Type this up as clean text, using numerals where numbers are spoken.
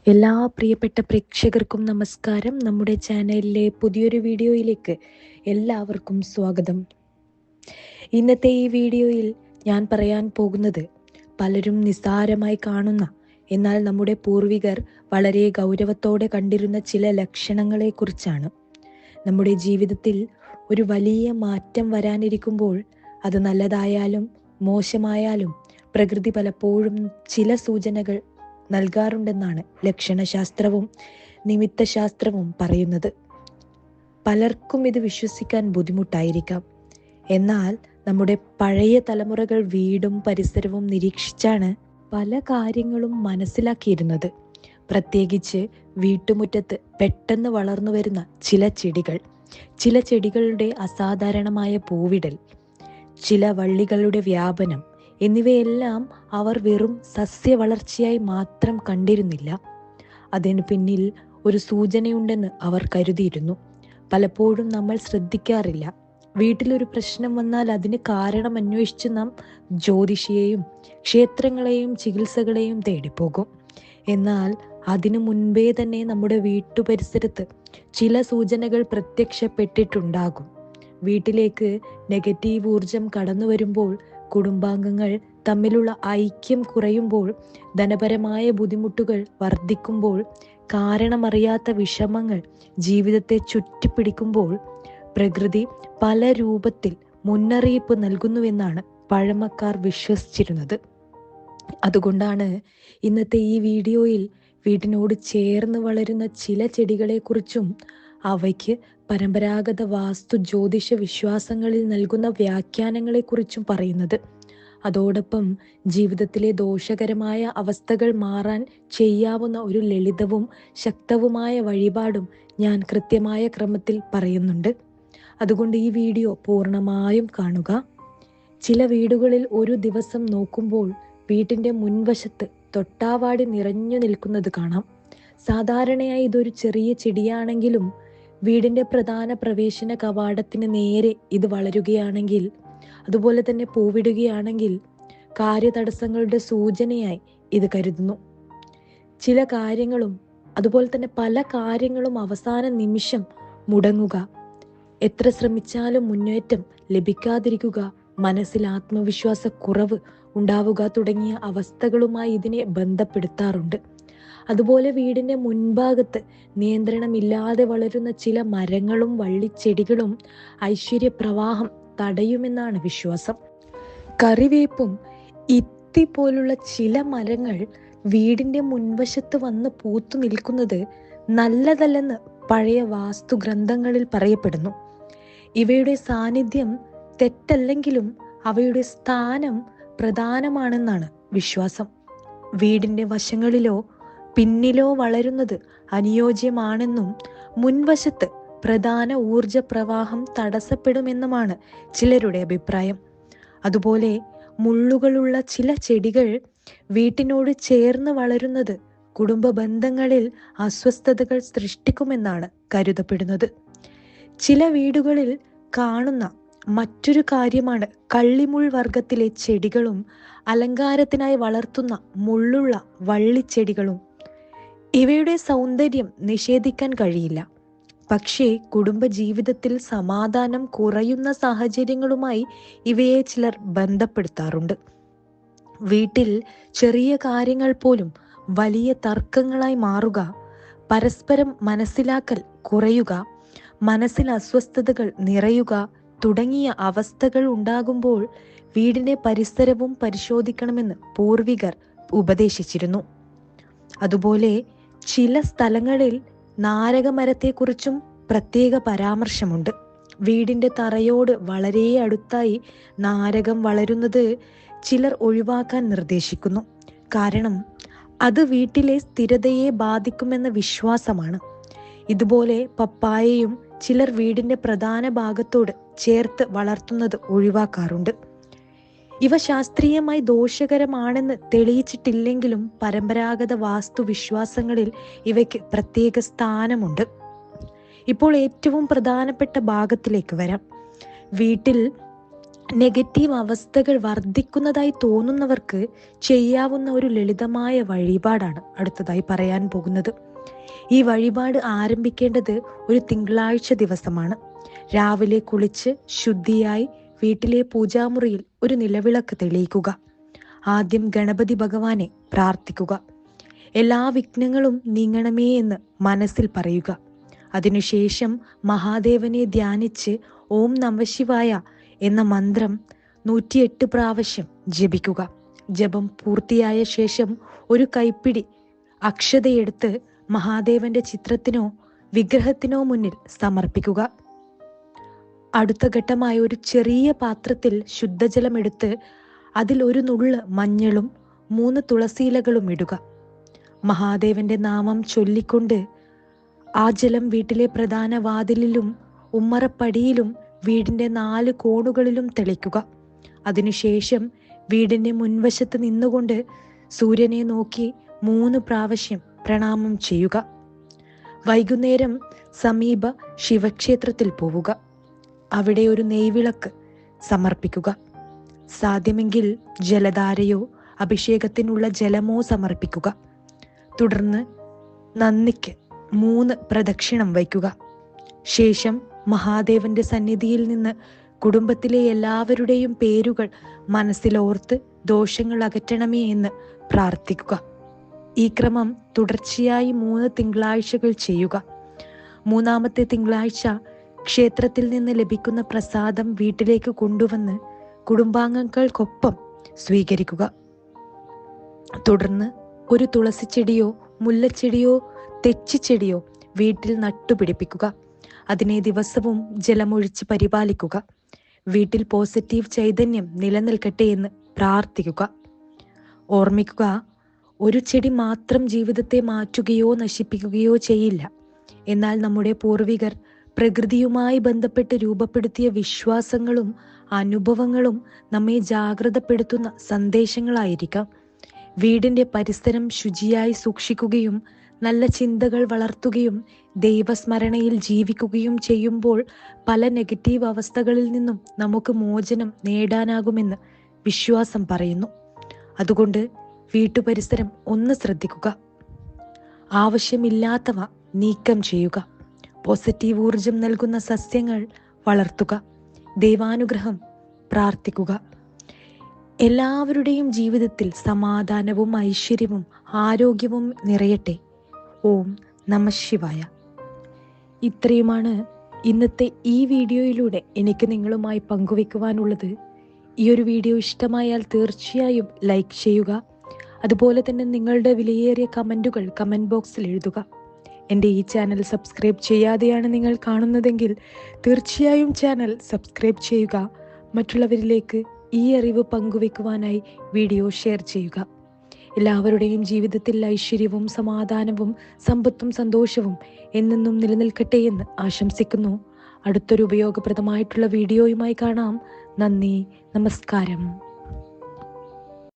എല്ലാ പ്രിയപ്പെട്ട പ്രേക്ഷകർക്കും നമസ്കാരം. നമ്മുടെ ചാനലിലെ പുതിയൊരു വീഡിയോയിലേക്ക് എല്ലാവർക്കും സ്വാഗതം. ഇന്നത്തെ ഈ വീഡിയോയിൽ ഞാൻ പറയാൻ പോകുന്നത് പലരും നിസ്സാരമായി കാണുന്ന, എന്നാൽ നമ്മുടെ പൂർവികർ വളരെ ഗൗരവത്തോടെ കണ്ടിരുന്ന ചില ലക്ഷണങ്ങളെക്കുറിച്ചാണ്. നമ്മുടെ ജീവിതത്തിൽ ഒരു വലിയ മാറ്റം വരാനിരിക്കുമ്പോൾ, അത് നല്ലതായാലും മോശമായാലും പ്രകൃതി പലപ്പോഴും ചില സൂചനകൾ നൽകാറുണ്ടെന്നാണ് ലക്ഷണശാസ്ത്രവും നിമിത്തശാസ്ത്രവും പറയുന്നത്. പലർക്കും ഇത് വിശ്വസിക്കാൻ ബുദ്ധിമുട്ടായിരിക്കാം. എന്നാൽ നമ്മുടെ പഴയ തലമുറകൾ വീടും പരിസരവും നിരീക്ഷിച്ചാണ് പല കാര്യങ്ങളും മനസ്സിലാക്കിയിരുന്നത്. പ്രത്യേകിച്ച് വീട്ടുമുറ്റത്ത് പെട്ടെന്ന് വളർന്നു വരുന്ന ചില ചെടികളുടെ അസാധാരണമായ പൂവിടൽ, ചില വള്ളികളുടെ വ്യാപനം എന്നിവയെല്ലാം അവർ വെറും സസ്യവളർച്ചയായി മാത്രം കണ്ടിരുന്നില്ല. അതിനു പിന്നിൽ ഒരു സൂചനയുണ്ടെന്ന് അവർ കരുതിയിരുന്നു. പലപ്പോഴും നമ്മൾ ശ്രദ്ധിക്കാറില്ല. വീട്ടിലൊരു പ്രശ്നം വന്നാൽ അതിന് കാരണം അന്വേഷിച്ച് നാം ജ്യോതിഷിയെയും ക്ഷേത്രങ്ങളെയും ചികിത്സകളെയും തേടിപ്പോകും. എന്നാൽ അതിനു മുൻപേ തന്നെ നമ്മുടെ വീട്ടുപരിസരത്ത് ചില സൂചനകൾ പ്രത്യക്ഷപ്പെട്ടിട്ടുണ്ടാകും. വീട്ടിലേക്ക് നെഗറ്റീവ് ഊർജം കടന്നു വരുമ്പോൾ, കുടുംബാംഗങ്ങൾ തമ്മിലുള്ള ഐക്യം കുറയുമ്പോൾ, ധനപരമായ ബുദ്ധിമുട്ടുകൾ വർദ്ധിക്കുമ്പോൾ, കാരണമറിയാത്ത വിഷമങ്ങൾ ജീവിതത്തെ ചുറ്റിപ്പിടിക്കുമ്പോൾ പ്രകൃതി പല രൂപത്തിൽ മുന്നറിയിപ്പ് നൽകുന്നുവെന്നാണ് പഴമക്കാർ വിശ്വസിച്ചിരുന്നത്. അതുകൊണ്ടാണ് ഇന്നത്തെ ഈ വീഡിയോയിൽ വീട്ടിനോട് ചേർന്ന് വളരുന്ന ചില ചെടികളെക്കുറിച്ചും അവയ്ക്ക് പരമ്പരാഗത വാസ്തു ജ്യോതിഷ വിശ്വാസങ്ങളിൽ നൽകുന്ന വ്യാഖ്യാനങ്ങളെക്കുറിച്ചും പറയുന്നത്. അതോടൊപ്പം ജീവിതത്തിലെ ദോഷകരമായ അവസ്ഥകൾ മാറാൻ ചെയ്യാവുന്ന ഒരു ലളിതവും ശക്തവുമായ വഴിപാടും ഞാൻ കൃത്യമായ ക്രമത്തിൽ പറയുന്നുണ്ട്. അതുകൊണ്ട് ഈ വീഡിയോ പൂർണ്ണമായും കാണുക. ചില വീടുകളിൽ ഒരു ദിവസം നോക്കുമ്പോൾ വീട്ടിൻ്റെ മുൻവശത്ത് തൊട്ടാവാടി നിറഞ്ഞു നിൽക്കുന്നത് കാണാം. സാധാരണയായി ഇതൊരു ചെറിയ ചെടിയാണെങ്കിലും വീടിൻ്റെ പ്രധാന പ്രവേശന കവാടത്തിന് നേരെ ഇത് വളരുകയാണെങ്കിൽ, അതുപോലെ തന്നെ പൂവിടുകയാണെങ്കിൽ കാര്യതടസ്സങ്ങളുടെ സൂചനയായി ഇത് കരുതുന്നു. ചില കാര്യങ്ങളും അതുപോലെ തന്നെ പല കാര്യങ്ങളും അവസാന നിമിഷം മുടങ്ങുക, എത്ര ശ്രമിച്ചാലും മുന്നേറ്റം ലഭിക്കാതിരിക്കുക, മനസ്സിൽ ആത്മവിശ്വാസക്കുറവ് ഉണ്ടാവുക തുടങ്ങിയ അവസ്ഥകളുമായി ഇതിനെ ബന്ധപ്പെടുത്താറുണ്ട്. അതുപോലെ വീടിൻ്റെ മുൻഭാഗത്ത് നിയന്ത്രണമില്ലാതെ വളരുന്ന ചില മരങ്ങളും വള്ളിച്ചെടികളും ഐശ്വര്യപ്രവാഹം തടയുമെന്നാണ് വിശ്വാസം. കറിവേപ്പും ഇത്തി പോലുള്ള ചില മരങ്ങൾ വീടിൻ്റെ മുൻവശത്ത് വന്ന് പൂത്തു നിൽക്കുന്നത് നല്ലതല്ലെന്ന് പഴയ വാസ്തു ഗ്രന്ഥങ്ങളിൽ പറയപ്പെടുന്നു. ഇവയുടെ സാന്നിധ്യം തെറ്റല്ലെങ്കിലും അവയുടെ സ്ഥാനം പ്രധാനമാണെന്നാണ് വിശ്വാസം. വീടിൻ്റെ വശങ്ങളിലോ പിന്നിലോ വളരുന്നത് അനുയോജ്യമാണെന്നും മുൻവശത്ത് പ്രധാന ഊർജ പ്രവാഹം തടസ്സപ്പെടുമെന്നുമാണ് ചിലരുടെ അഭിപ്രായം. അതുപോലെ മുള്ളുകളുള്ള ചില ചെടികൾ വീട്ടിനോട് ചേർന്ന് വളരുന്നത് കുടുംബ ബന്ധങ്ങളിൽ അസ്വസ്ഥതകൾ സൃഷ്ടിക്കുമെന്നാണ് കരുതപ്പെടുന്നത്. ചില വീടുകളിൽ കാണുന്ന മറ്റൊരു കാര്യമാണ് കള്ളിമുൾ വർഗത്തിലെ ചെടികളും അലങ്കാരത്തിനായി വളർത്തുന്ന മുള്ളുള്ള വള്ളിച്ചെടികളും. ഇവയുടെ സൗന്ദര്യം നിഷേധിക്കാൻ കഴിയില്ല. പക്ഷേ കുടുംബജീവിതത്തിൽ സമാധാനം കുറയുന്ന സാഹചര്യങ്ങളുമായി ഇവയെ ചിലർ ബന്ധപ്പെടുത്താറുണ്ട്. വീട്ടിൽ ചെറിയ കാര്യങ്ങൾ പോലും വലിയ തർക്കങ്ങളായി മാറുക, പരസ്പരം മനസ്സിലാക്കൽ കുറയുക, മനസ്സിൽ അസ്വസ്ഥതകൾ നിറയുക തുടങ്ങിയ അവസ്ഥകൾ ഉണ്ടാകുമ്പോൾ വീടിൻ്റെ പരിസരവും പരിശോധിക്കണമെന്ന് പൂർവികർ ഉപദേശിച്ചിരുന്നു. അതുപോലെ ചില സ്ഥലങ്ങളിൽ നാരകമരത്തെക്കുറിച്ചും പ്രത്യേക പരാമർശമുണ്ട്. വീടിൻ്റെ തറയോട് വളരെ അടുത്തായി നാരകം വളരുന്നത് ചിലർ ഒഴിവാക്കാൻ നിർദ്ദേശിക്കുന്നു. കാരണം അത് വീട്ടിലെ സ്ഥിരതയെ ബാധിക്കുമെന്ന വിശ്വാസമാണ്. ഇതുപോലെ പപ്പായയും ചിലർ വീടിൻ്റെ പ്രധാന ഭാഗത്തോട് ചേർത്ത് വളർത്തുന്നത് ഒഴിവാക്കാറുണ്ട്. ഇവ ശാസ്ത്രീയമായി ദോഷകരമാണെന്ന് തെളിയിച്ചിട്ടില്ലെങ്കിലും പരമ്പരാഗത വാസ്തുവിശ്വാസങ്ങളിൽ ഇവയ്ക്ക് പ്രത്യേക സ്ഥാനമുണ്ട്. ഇപ്പോൾ ഏറ്റവും പ്രധാനപ്പെട്ട ഭാഗത്തിലേക്ക് വരാം. വീട്ടിൽ നെഗറ്റീവ് അവസ്ഥകൾ വർദ്ധിക്കുന്നതായി തോന്നുന്നവർക്ക് ചെയ്യാവുന്ന ഒരു ലളിതമായ വഴിപാടാണ് അടുത്തതായി പറയാൻ പോകുന്നത്. ഈ വഴിപാട് ആരംഭിക്കേണ്ടത് ഒരു തിങ്കളാഴ്ച ദിവസമാണ്. രാവിലെ കുളിച്ച് ശുദ്ധിയായി വീട്ടിലെ പൂജാമുറിയിൽ ഒരു നിലവിളക്ക് തെളിയിക്കുക. ആദ്യം ഗണപതി ഭഗവാനെ പ്രാർത്ഥിക്കുക. എല്ലാ വിഘ്നങ്ങളും നീങ്ങണമേ എന്ന് മനസ്സിൽ പറയുക. അതിനുശേഷം മഹാദേവനെ ധ്യാനിച്ച് ഓം നമഃശിവായ എന്ന മന്ത്രം 108 പ്രാവശ്യം ജപിക്കുക. ജപം പൂർത്തിയായ ശേഷം ഒരു കൈപ്പിടി അക്ഷതയെടുത്ത് മഹാദേവന്റെ ചിത്രത്തിനോ വിഗ്രഹത്തിനോ മുന്നിൽ സമർപ്പിക്കുക. അടുത്ത ഘട്ടമായി ഒരു ചെറിയ പാത്രത്തിൽ ശുദ്ധജലം എടുത്ത് അതിൽ ഒരു നുള്ള് മഞ്ഞളും 3 തുളസിയിലകളും ഇടുക. മഹാദേവന്റെ നാമം ചൊല്ലിക്കൊണ്ട് ആ ജലം വീട്ടിലെ പ്രധാന വാതിലിലും ഉമ്മറപ്പടിയിലും വീടിന്റെ 4 കോണുകളിലും തെളിക്കുക. അതിനുശേഷം വീടിന്റെ മുൻവശത്ത് നിന്നുകൊണ്ട് സൂര്യനെ നോക്കി 3 പ്രാവശ്യം പ്രണാമം ചെയ്യുക. വൈകുന്നേരം സമീപ ശിവക്ഷേത്രത്തിൽ പോവുക. അവിടെ ഒരു നെയ്വിളക്ക് സമർപ്പിക്കുക. സാധ്യമെങ്കിൽ ജലധാരയോ അഭിഷേകത്തിനുള്ള ജലമോ സമർപ്പിക്കുക. തുടർന്ന് നന്ദിക്ക് 3 പ്രദക്ഷിണം വയ്ക്കുക. ശേഷം മഹാദേവന്റെ സന്നിധിയിൽ നിന്ന് കുടുംബത്തിലെ എല്ലാവരുടെയും പേരുകൾ മനസ്സിലോർത്ത് ദോഷങ്ങൾ അകറ്റണമേ എന്ന് പ്രാർത്ഥിക്കുക. ഈ ക്രമം തുടർച്ചയായി 3 തിങ്കളാഴ്ചകൾ ചെയ്യുക. 3-ാമത്തെ തിങ്കളാഴ്ച ക്ഷേത്രത്തിൽ നിന്ന് ലഭിക്കുന്ന പ്രസാദം വീട്ടിലേക്ക് കൊണ്ടുവന്ന് കുടുംബാംഗങ്ങൾക്കൊപ്പം സ്വീകരിക്കുക. തുടർന്ന് ഒരു തുളസിച്ചെടിയോ മുല്ലച്ചെടിയോ തെച്ചിച്ചെടിയോ വീട്ടിൽ നട്ടുപിടിപ്പിക്കുക. അതിനെ ദിവസവും ജലമൊഴിച്ച് പരിപാലിക്കുക. വീട്ടിൽ പോസിറ്റീവ് ചൈതന്യം നിലനിൽക്കട്ടെ എന്ന് പ്രാർത്ഥിക്കുക. ഓർമ്മിക്കുക, ഒരു ചെടി മാത്രം ജീവിതത്തെ മാറ്റുകയോ നശിപ്പിക്കുകയോ ചെയ്യില്ല. എന്നാൽ നമ്മുടെ പൂർവികർ പ്രകൃതിയുമായി ബന്ധപ്പെട്ട് രൂപപ്പെടുത്തിയ വിശ്വാസങ്ങളും അനുഭവങ്ങളും നമ്മെ ജാഗ്രതപ്പെടുത്തുന്ന സന്ദേശങ്ങളായിരിക്കാം. വീടിന്റെ പരിസരം ശുചിയായി സൂക്ഷിക്കുകയും നല്ല ചിന്തകൾ വളർത്തുകയും ദൈവസ്മരണയിൽ ജീവിക്കുകയും ചെയ്യുമ്പോൾ പല നെഗറ്റീവ് അവസ്ഥകളിൽ നിന്നും നമുക്ക് മോചനം നേടാനാകുമെന്ന് വിശ്വാസം പറയുന്നു. അതുകൊണ്ട് വീട്ടുപരിസരം ഒന്ന് ശ്രദ്ധിക്കുക. ആവശ്യമില്ലാത്തവ നീക്കം ചെയ്യുക. പോസിറ്റീവ് ഊർജം നൽകുന്ന സസ്യങ്ങൾ വളർത്തുക. ദൈവാനുഗ്രഹം പ്രാർത്ഥിക്കുക. എല്ലാവരുടെയും ജീവിതത്തിൽ സമാധാനവും ഐശ്വര്യവും ആരോഗ്യവും നിറയട്ടെ. ഓം നമഃശിവായ. ഇത്രയുമാണ് ഇന്നത്തെ ഈ വീഡിയോയിലൂടെ എനിക്ക് നിങ്ങളുമായി പങ്കുവെക്കുവാനുള്ളത്. ഈ ഒരു വീഡിയോ ഇഷ്ടമായാൽ തീർച്ചയായും ലൈക്ക് ചെയ്യുക. അതുപോലെ തന്നെ നിങ്ങളുടെ വിലയേറിയ കമൻറ്റുകൾ കമൻറ്റ് ബോക്സിൽ എഴുതുക. എൻ്റെ ഈ ചാനൽ സബ്സ്ക്രൈബ് ചെയ്യാതെയാണ് നിങ്ങൾ കാണുന്നതെങ്കിൽ തീർച്ചയായും ചാനൽ സബ്സ്ക്രൈബ് ചെയ്യുക. മറ്റുള്ളവരിലേക്ക് ഈ അറിവ് പങ്കുവെക്കുവാനായി വീഡിയോ ഷെയർ ചെയ്യുക. എല്ലാവരുടെയും ജീവിതത്തിൽ ഐശ്വര്യവും സമാധാനവും സമ്പത്തും സന്തോഷവും എന്നെന്നും നിലനിൽക്കട്ടെ എന്ന് ആശംസിക്കുന്നു. അടുത്തൊരു ഉപയോഗപ്രദമായിട്ടുള്ള വീഡിയോയുമായി കാണാം. നന്ദി, നമസ്കാരം.